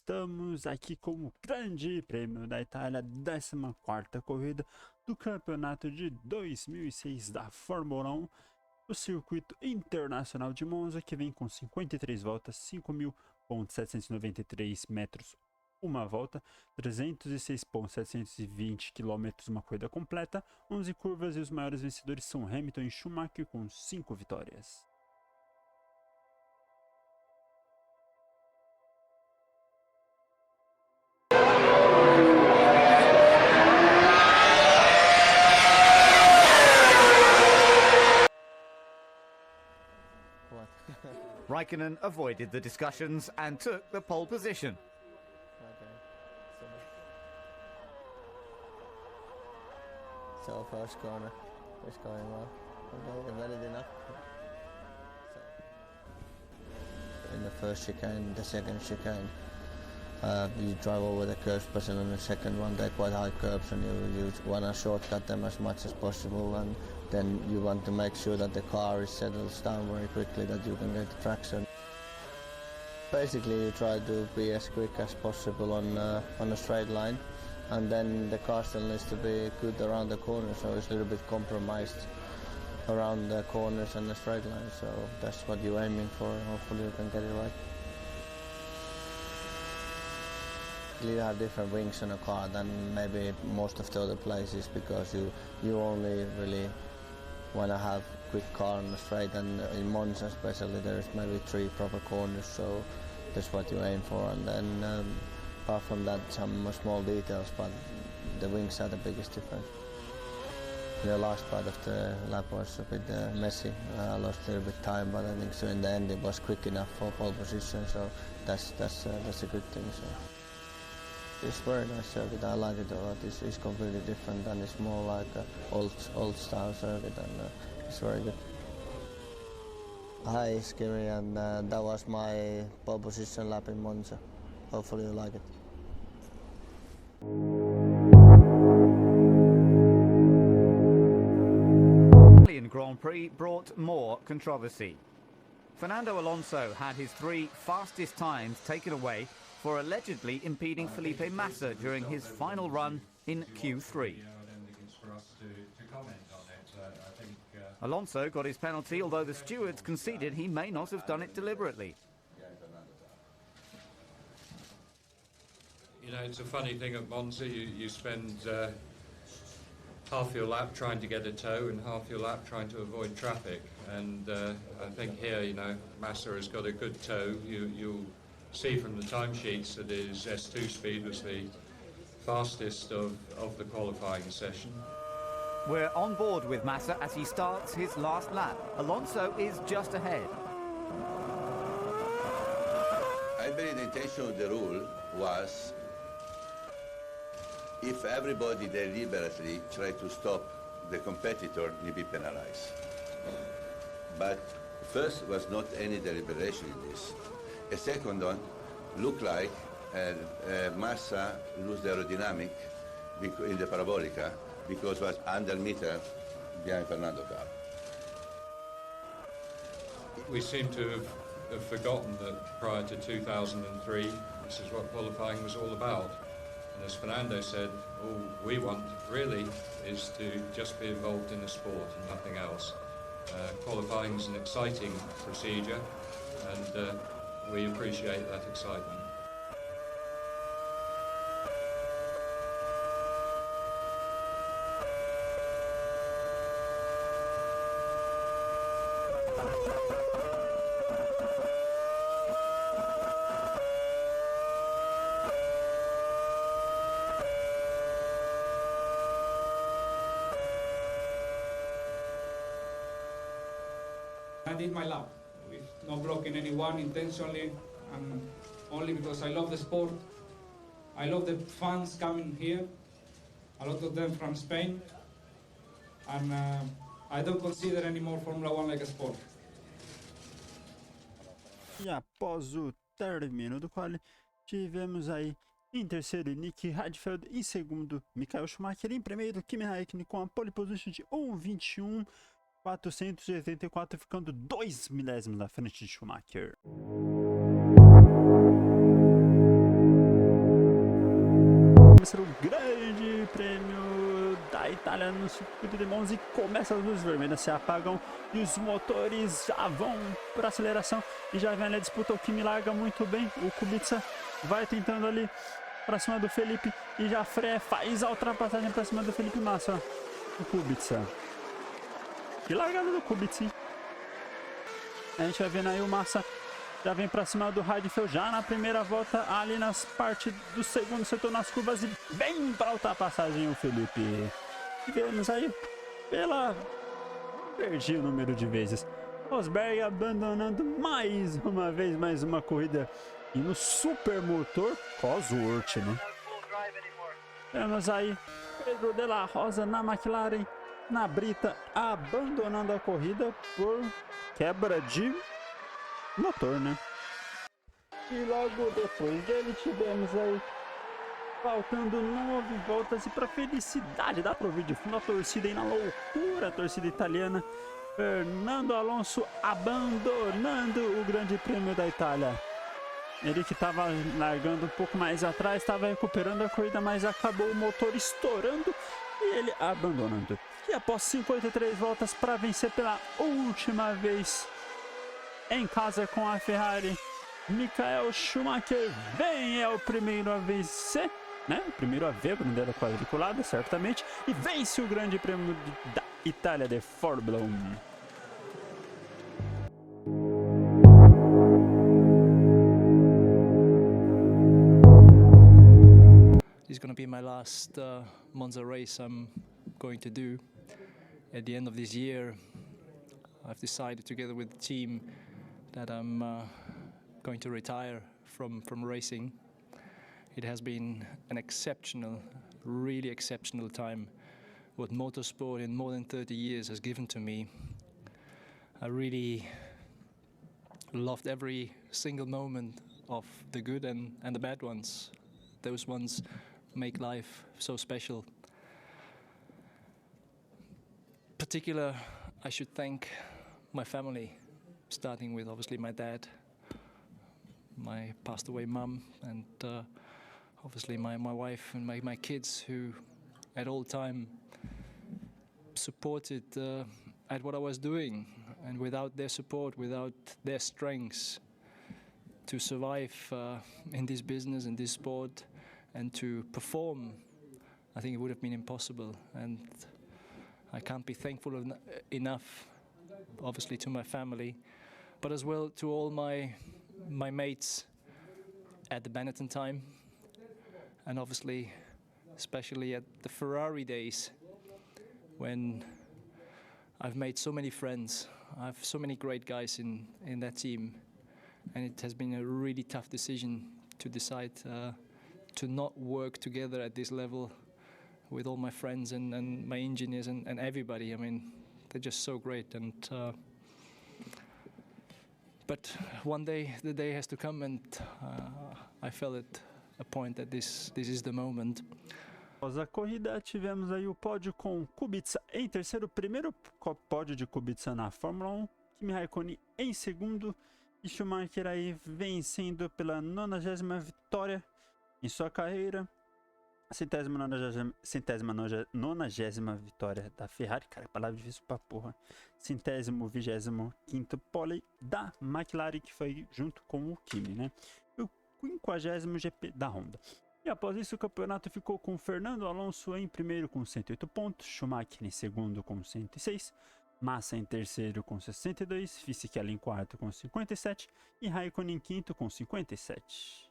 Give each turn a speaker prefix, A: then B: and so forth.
A: estamos aqui com o Grande Prêmio da Itália, 14ª corrida do campeonato de 2006 da Fórmula 1, o circuito internacional de Monza, que vem com 53 voltas, 5.793 metros uma volta, 306.720 km uma corrida completa, 11 curvas, e os maiores vencedores são Hamilton e Schumacher com 5 vitórias.
B: Raikkonen avoided the discussions and took the pole position.
C: So first corner is going well. Okay, valid enough. In the first chicane, the second chicane, you drive over the curves, but in the second one they're quite high curves, and you want to shortcut them as much as possible, and then you want to make sure that the car is settles down very quickly, that you can get the traction. Basically, you try to be as quick as possible on a straight line, and then the car still needs to be good around the corner, so it's a little bit compromised around the corners and the straight line. So that's what you're aiming for, and hopefully you can get it right. You have different wings on a car than maybe most of the other places, because you only really want to have quick car on the straight, and in Monza especially there's maybe 3 proper corners, so that's what you aim for. And then apart from that, some small details, but the wings are the biggest difference. The last part of the lap was a bit messy. I lost a little bit time, but I think so in the end it was quick enough for pole position, so that's a good thing. So it's very nice circuit. I like it a lot. It's completely different, and it's more like a old style circuit, and it's very good. Hi, Skimmy, and that was my pole position lap in Monza. Hopefully you like it.
B: The Italian Grand Prix brought more controversy. Fernando Alonso had his 3 fastest times taken away for allegedly impeding Felipe Massa during his final run in Q3. Alonso got his penalty, although the stewards conceded he may not have done it deliberately.
D: You know, it's a funny thing at Monza, you spend half your lap trying to get a tow and half your lap trying to avoid traffic. And I think here, you know, Massa has got a good tow. You'll see from the timesheets that his S2 speed was the fastest of the qualifying session.
B: We're on board with Massa as he starts his last lap. Alonso is just ahead.
E: I believe the intention of the rule was, if everybody deliberately try to stop the competitor, he'll be penalized. But first was not any deliberation in this. A second one looked like Massa lose the aerodynamic in the parabolica because was under meter behind Fernando car.
D: We seem to have forgotten that prior to 2003, this is what qualifying was all about. And as Fernando said, all we want really is to just be involved in the sport and nothing else. Qualifying is an exciting procedure, and we appreciate that excitement.
F: I did my lap with no blocking anyone intentionally, and only because I love the sport. I love the fans coming here, a lot of them from Spain, and I don't consider anymore Formula 1 like a sport.
A: E após o término do quali, tivemos aí em terceiro Nick Heidfeld, em segundo Michael Schumacher, em primeiro Kimi Raikkonen com a pole position de 1:21.484, ficando 2 milésimos na frente de Schumacher. começar o Grande Prêmio da Itália no circuito de Monza e começa as luzes vermelhas se apagam e os motores já vão para aceleração e já vem ali a disputa. O Kimi larga muito bem, o Kubica vai tentando ali para cima do Felipe e já freia, faz a ultrapassagem para cima do Felipe Massa, ó. O Kubica, que largada do Kubica, hein? A gente vai vendo aí o Massa já vem para cima do Radfeld já na primeira volta, ali nas partes do segundo setor, nas curvas, e bem para ultrapassagem o Felipe. E vemos aí perdi o número de vezes. Rosberg abandonando mais uma vez, mais uma corrida. E no super motor Cosworth, né? Vemos aí Pedro de la Rosa na McLaren, na Brita, abandonando a corrida por quebra de motor, né? E logo depois dele tivemos aí faltando 9 voltas e para felicidade da Provídeo, na torcida e na loucura, a torcida italiana, Fernando Alonso abandonando o Grande Prêmio da Itália. Ele que estava largando um pouco mais atrás, estava recuperando a corrida, mas acabou o motor estourando e ele abandonando. E após 53 voltas para vencer pela última vez em casa com a Ferrari, Michael Schumacher é o primeiro a vencer, né? O primeiro a ver a bandeira quadriculada, certamente, e vence o Grande Prêmio da Itália de Fórmula 1.
G: This is going to be my last Monza race I'm going to do. At the end of this year, I've decided together with the team that I'm going to retire from racing. It has been an exceptional, really exceptional time what motorsport in more than 30 years has given to me. I really loved every single moment of the good and the bad ones. Those ones make life so special. Particular, I should thank my family, starting with obviously my dad, my passed away mum, and obviously my wife and my kids, who at all time supported at what I was doing. And without their support, without their strengths to survive in this business, in this sport, and to perform, I think it would have been impossible. And I can't be thankful enough, obviously, to my family, but as well to all my mates at the Benetton time, and obviously especially at the Ferrari days, when I've made so many friends. I have so many great guys in that team, and it has been a really tough decision to decide to not work together at this level with all my friends and my engineers and everybody. I mean, they're just so great. And but one day, the day has to come, and I felt at a point that this is the moment.
A: Após a corrida, tivemos aí o pódio com Kubica em terceiro, primeiro pódio de Kubica na Fórmula 1, Kimi Raikkonen em segundo e Schumacher aí vencendo pela 90ª vitória em sua carreira, a 190ª vitória da Ferrari, cara, palavra difícil pra porra, 125º pole da McLaren, que foi junto com o Kimi, né, e o 50º GP da Honda. E após isso o campeonato ficou com Fernando Alonso em primeiro com 108 pontos, Schumacher em segundo com 106, Massa em terceiro com 62, Fisichella em quarto com 57 e Raikkonen em quinto com 57.